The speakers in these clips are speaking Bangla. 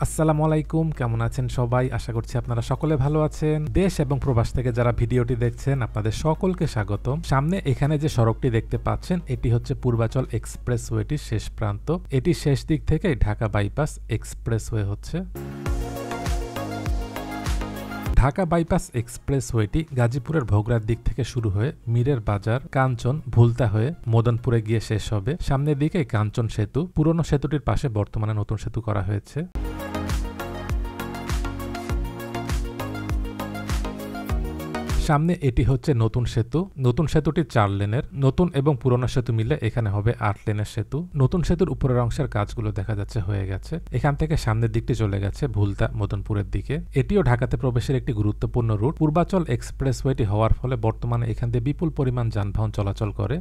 আসসালামু আলাইকুম, কেমন আছেন সবাই? আশা করছি আপনারা সকলে ভালো আছেন। দেশ এবং প্রবাস থেকে যারা ভিডিওটি দেখছেন আপনাদের সকলকে স্বাগতম। সামনে এখানে যে সড়কটি দেখতে পাচ্ছেন এটি হচ্ছে পূর্বাচল এক্সপ্রেসওয়েটির শেষ প্রান্ত। এটি শেষ দিক থেকে ঢাকা বাইপাস এক্সপ্রেসওয়ে হচ্ছে। ঢাকা বাইপাস এক্সপ্রেসওয়েটি গাজীপুরের ভোগড়ার দিক থেকে শুরু হয়ে মীরের বাজার, কাঞ্চন, ভুলতা হয়ে মদনপুরে গিয়ে শেষ হবে। সামনের দিকে কাঞ্চন সেতু, পুরনো সেতুটির পাশে বর্তমানে নতুন সেতু করা হয়েছে। সামনে এটি হচ্ছে নতুন সেতু। নতুন সেতুটি 4 লেনের, নতুন এবং পুরনো সেতু মিলে এখানে হবে 8 লেনের সেতু। নতুন সেতুর উপরের অংশের কাজগুলো দেখা যাচ্ছে হয়ে গেছে। এখান থেকে সামনের দিকটি চলে গেছে ভুলতা মদনপুরের দিকে। এটিও ঢাকাতে প্রবেশের একটি গুরুত্বপূর্ণ রুট। পূর্বাচল এক্সপ্রেসওয়েটি হওয়ার ফলে বর্তমানে এখান দিয়ে বিপুল পরিমাণ যানবাহন চলাচল করে।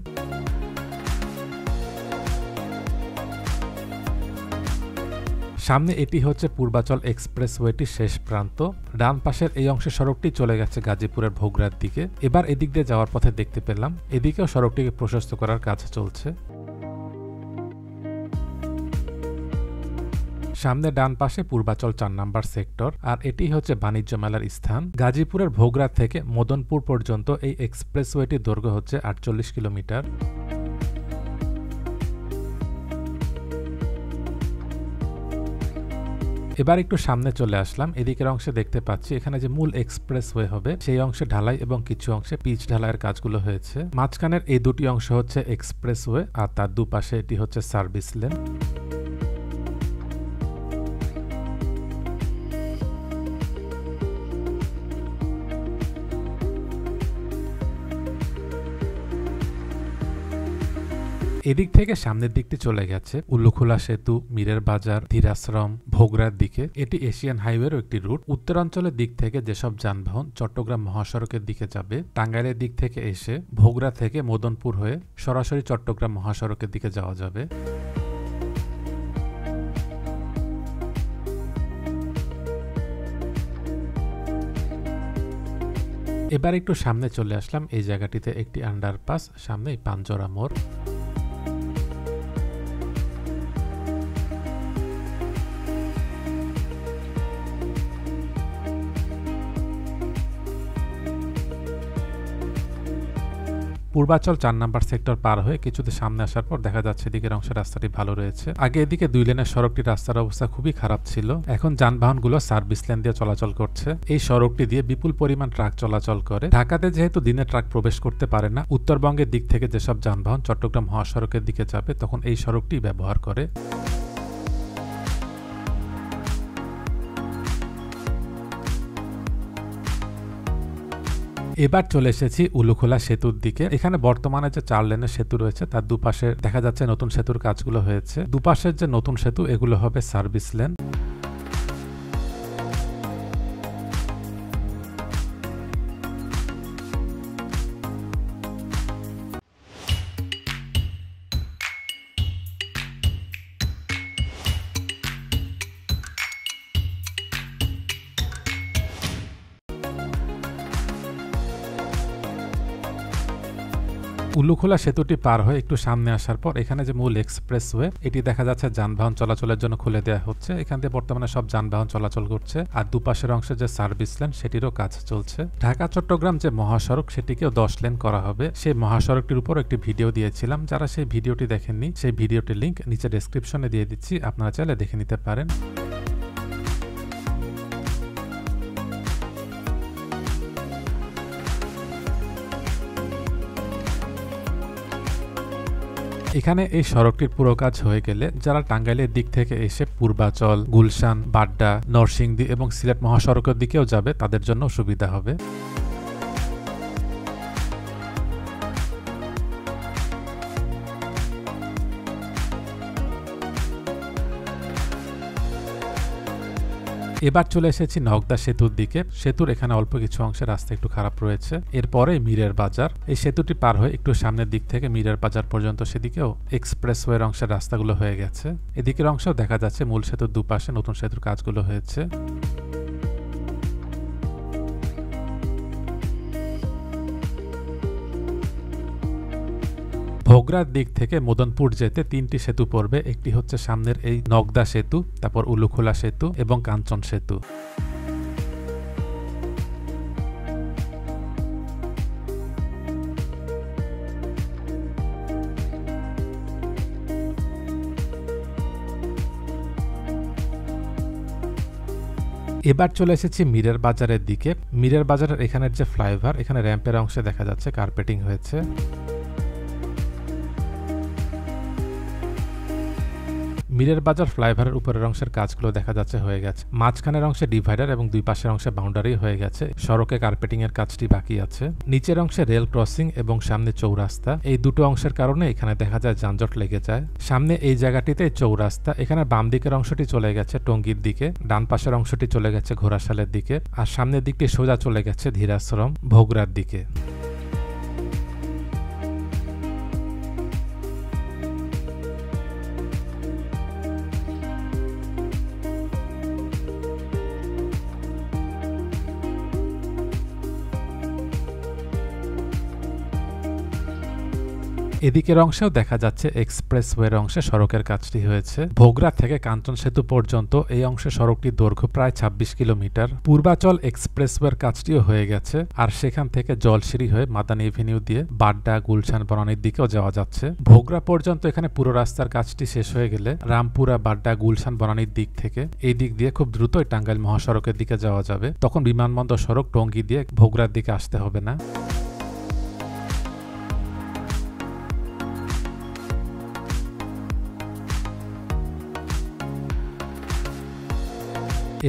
সামনে এটি হচ্ছে পূর্বাচল এক্সপ্রেসওয়েটির শেষ প্রান্ত। ডান পাশের এই অংশের সড়কটি চলে গেছে গাজীপুরের ভোগড়ার দিকে। এবার এদিক দিয়ে যাওয়ার পথে দেখতে পেলাম এদিকেও সড়কটিকে প্রশস্ত করার কাজ চলছে। সামনে ডান পাশে পূর্বাচল 4 নম্বর সেক্টর, আর এটি হচ্ছে বাণিজ্য মেলার স্থান। গাজীপুরের ভোগড়া থেকে মদনপুর পর্যন্ত এই এক্সপ্রেসওয়েটির দৈর্ঘ্য হচ্ছে 48 কিলোমিটার। এবার একটু সামনে চলে আসলাম। এদিকের অংশে দেখতে পাচ্ছি এখানে যে মূল এক্সপ্রেসওয়ে হবে সেই অংশে ঢালাই এবং কিছু অংশে পিচ ঢালাইয়ের কাজগুলো হয়েছে। মাঝখানের এই দুটি অংশ হচ্ছে এক্সপ্রেসওয়ে আর তার দুপাশে এটি হচ্ছে সার্ভিস লেন। এদিক থেকে সামনের দিকটি চলে গেছে উল্লুখোলা সেতু, মীরের বাজার, ধীরাশ্রম, ভোগড়ার দিকে। এটি এশিয়ান হাইওয়ের একটি রুট। উত্তরাঞ্চলের দিক থেকে যেসব যানবাহন চট্টগ্রাম মহাসড়কের দিকে যাবে, টাঙ্গাইলের দিক থেকে এসে ভোগড়া থেকে মদনপুর হয়ে সরাসরি চট্টগ্রাম মহাসড়কের দিকে যাওয়া যাবে। এবার একটু সামনে চলে আসলাম। এই জায়গাটিতে একটি আন্ডারপাস, সামনে পাঞ্জরা মোড়। পূর্বাচল 4 নম্বর সেক্টর পার হয়ে কিছুতে সামনে আসার পর দেখা যাচ্ছে এদিকের অংশের রাস্তাটি ভালো রয়েছে। আগে এদিকে 2 লেনের সড়কটি রাস্তার অবস্থা খুবই খারাপ ছিল। এখন যানবাহনগুলো সার্ভিস লেন দিয়ে চলাচল করছে। এই সড়কটি দিয়ে বিপুল পরিমাণ ট্রাক চলাচল করে। ঢাকাতে যেহেতু দিনে ট্রাক প্রবেশ করতে পারে না, উত্তরবঙ্গের দিক থেকে যেসব যানবাহন চট্টগ্রাম মহাসড়কের দিকে যাবে তখন এই সড়কটি ব্যবহার করে। এবার চলে এসেছি উলুখোলা সেতুর দিকে। এখানে বর্তমানে যে 4 লেনের সেতু রয়েছে তার দুপাশে দেখা যাচ্ছে নতুন সেতুর কাজগুলো হয়েছে। দুপাশের যে নতুন সেতু এগুলো হবে সার্ভিস লেন। উল্লুখোলা সেতুটি পার হয়ে একটু সামনে আসার পর এখানে যে মূল এক্সপ্রেসওয়ে এটি দেখা যাচ্ছে যানবাহন চলাচলের জন্য খুলে দেওয়া হচ্ছে। এখান দিয়ে বর্তমানে সব যানবাহন চলাচল করছে, আর দুপাশের অংশে যে সার্ভিস লেন সেটিরও কাজ চলছে। ঢাকা চট্টগ্রাম যে মহাসড়ক সেটিকেও 10 লেন করা হবে। সেই মহাসড়কটির উপর একটি ভিডিও দিয়েছিলাম, যারা সেই ভিডিওটি দেখেননি সেই ভিডিওটির লিঙ্ক নিচে ডেসক্রিপশনে দিয়ে দিচ্ছি, আপনারা চাইলে দেখে নিতে পারেন। এখানে এই সড়কটির পুরো কাজ হয়ে গেলে যারা টাঙ্গাইলের দিক থেকে এসে পূর্বাচল, গুলশান, বাড্ডা, নরসিংদী এবং সিলেট মহাসড়কের দিকেও যাবে তাদের জন্য সুবিধা হবে। এবার চলে এসেছি নওগাঁ সেতুর দিকে। সেতুর এখানে অল্প কিছু অংশে রাস্তা একটু খারাপ রয়েছে। এরপরে মীরের বাজার। এই সেতুটি পার হয়ে একটু সামনের দিক থেকে মীরের বাজার পর্যন্ত সেদিকেও এক্সপ্রেসওয়ের অংশের রাস্তাগুলো হয়ে গেছে। এদিকের অংশেও দেখা যাচ্ছে মূল সেতুর দুপাশে নতুন সেতুর কাজগুলো হয়েছে। ভোগরার দিক থেকে মদনপুর যেতে 3টি সেতু পড়বে। একটি হচ্ছে সামনের এই নগদা সেতু, তারপর উলুখোলা সেতু এবং কাঞ্চন সেতু। এবার চলে এসেছি মীরের বাজারের দিকে। মীরের বাজারের এখানের যে ফ্লাইওভার, এখানে র্যাম্পের অংশে দেখা যাচ্ছে কার্পেটিং হয়েছে। মীরের বাজার ফ্লাইওভারের উপরের অংশের কাজগুলো দেখা যাচ্ছে হয়ে গেছে। মাঝখানের অংশে ডিভাইডার এবং দুই পাশের অংশে বাউন্ডারি হয়ে গেছে। সড়কে কার্পেটিং এর কাজটি বাকি আছে। নিচের অংশে রেল ক্রসিং এবং সামনে চৌরাস্তা, এই দুটো অংশের কারণে এখানে দেখা যায় যানজট লেগে যায়। সামনে এই জায়গাটিতে চৌরাস্তা, এখানে বাম দিকের অংশটি চলে গেছে টঙ্গীর দিকে, ডান পাশের অংশটি চলে গেছে ঘোড়াশালের দিকে, আর সামনের দিকটি সোজা চলে গেছে ধীরাশ্রম ভোগরার দিকে। এদিকের অংশেও দেখা যাচ্ছে এক্সপ্রেসওয়ের অংশে সড়কের কাজটি হয়েছে। ভোগরা থেকে কাঞ্চন সেতু পর্যন্ত এই অংশে সড়কটির দৈর্ঘ্য প্রায় 26 কিলোমিটার। পূর্বাচল এক্সপ্রেসওয়ের কাজটিও হয়ে গেছে, আর সেখান থেকে জলসিঁড়ি হয়ে মাদানী এভিনিউ দিয়ে বাড্ডা, গুলশান, বনানীর দিকেও যাওয়া যাচ্ছে। ভোগরা পর্যন্ত এখানে পুরো রাস্তার কাজটি শেষ হয়ে গেলে রামপুরা, বাড্ডা, গুলশান, বনানীর দিক থেকে এই দিক দিয়ে খুব দ্রুতই টাঙ্গাইল মহাসড়কের দিকে যাওয়া যাবে। তখন বিমানবন্দর সড়ক টঙ্গী দিয়ে ভোগরার দিকে আসতে হবে না।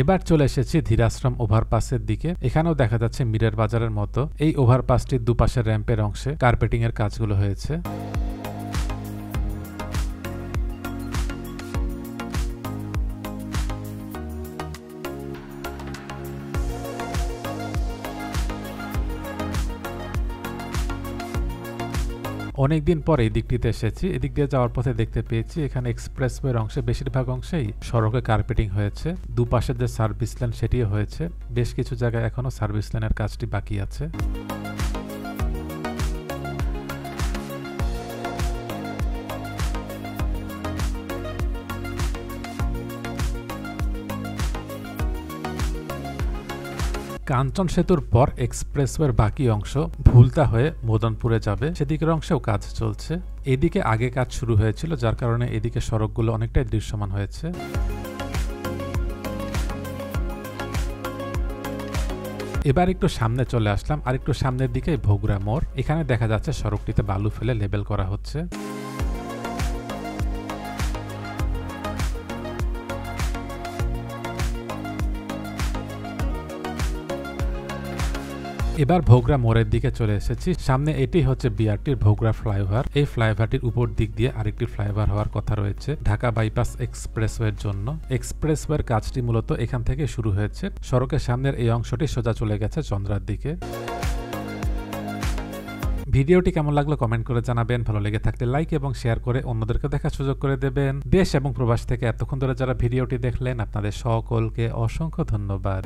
এবার চলে এসেছি ধীরাশ্রম ওভারপাসের দিকে। এখানেও দেখা যাচ্ছে মীরের বাজারের মতো এই ওভারপাসটির দুপাশের র্যাম্পের অংশে কার্পেটিং এর কাজগুলো হয়েছে। অনেকদিন পর এই দিকটিতে এসেছি। এদিক দিয়ে যাওয়ার পথে দেখতে পেয়েছি এখানে এক্সপ্রেসওয়ের অংশে বেশিরভাগ অংশেই সড়কে কার্পেটিং হয়েছে। দুপাশের যে সার্ভিস লেন সেটিও হয়েছে। বেশ কিছু জায়গায় এখনো সার্ভিস লেনের কাজটি বাকি আছে। কাঞ্চন সেতুর পর এক্সপ্রেসওয়ের বাকি অংশ ভুলতা হয়ে মদনপুরে যাবে, সেদিকের অংশেও কাজ চলছে। এদিকে আগে কাজ শুরু হয়েছিল, যার কারণে এদিকে সড়কগুলো অনেকটাই দৃশ্যমান হয়েছে। এবার একটু সামনে চলে আসলাম, আর একটু সামনের দিকে ভোগরা মোড়। এখানে দেখা যাচ্ছে সড়কটিতে বালু ফেলে লেবেল করা হচ্ছে। এবার ভোগরা মোড়ের দিকে চলে এসেছি। সামনে এটি হচ্ছে বিআরটির ভোগরা ফ্লাইওভার। এই ফ্লাইওভারটির উপর দিক দিয়ে আরেকটি ফ্লাইওভার হওয়ার কথা রয়েছে ঢাকা বাইপাস এক্সপ্রেসওয়ের জন্য। এক্সপ্রেসওয়ের কাজটি মূলত এখান থেকে শুরু হয়েছে। সড়কের সামনের এই অংশটি সোজা চলে গেছে চন্দ্রার দিকে। ভিডিওটি কেমন লাগলো কমেন্ট করে জানাবেন। ভালো লেগে থাকলে লাইক এবং শেয়ার করে অন্যদেরকে দেখার সুযোগ করে দেবেন। দেশ এবং প্রবাস থেকে এতক্ষণ ধরে যারা ভিডিওটি দেখলেন, আপনাদের সকলকে অসংখ্য ধন্যবাদ।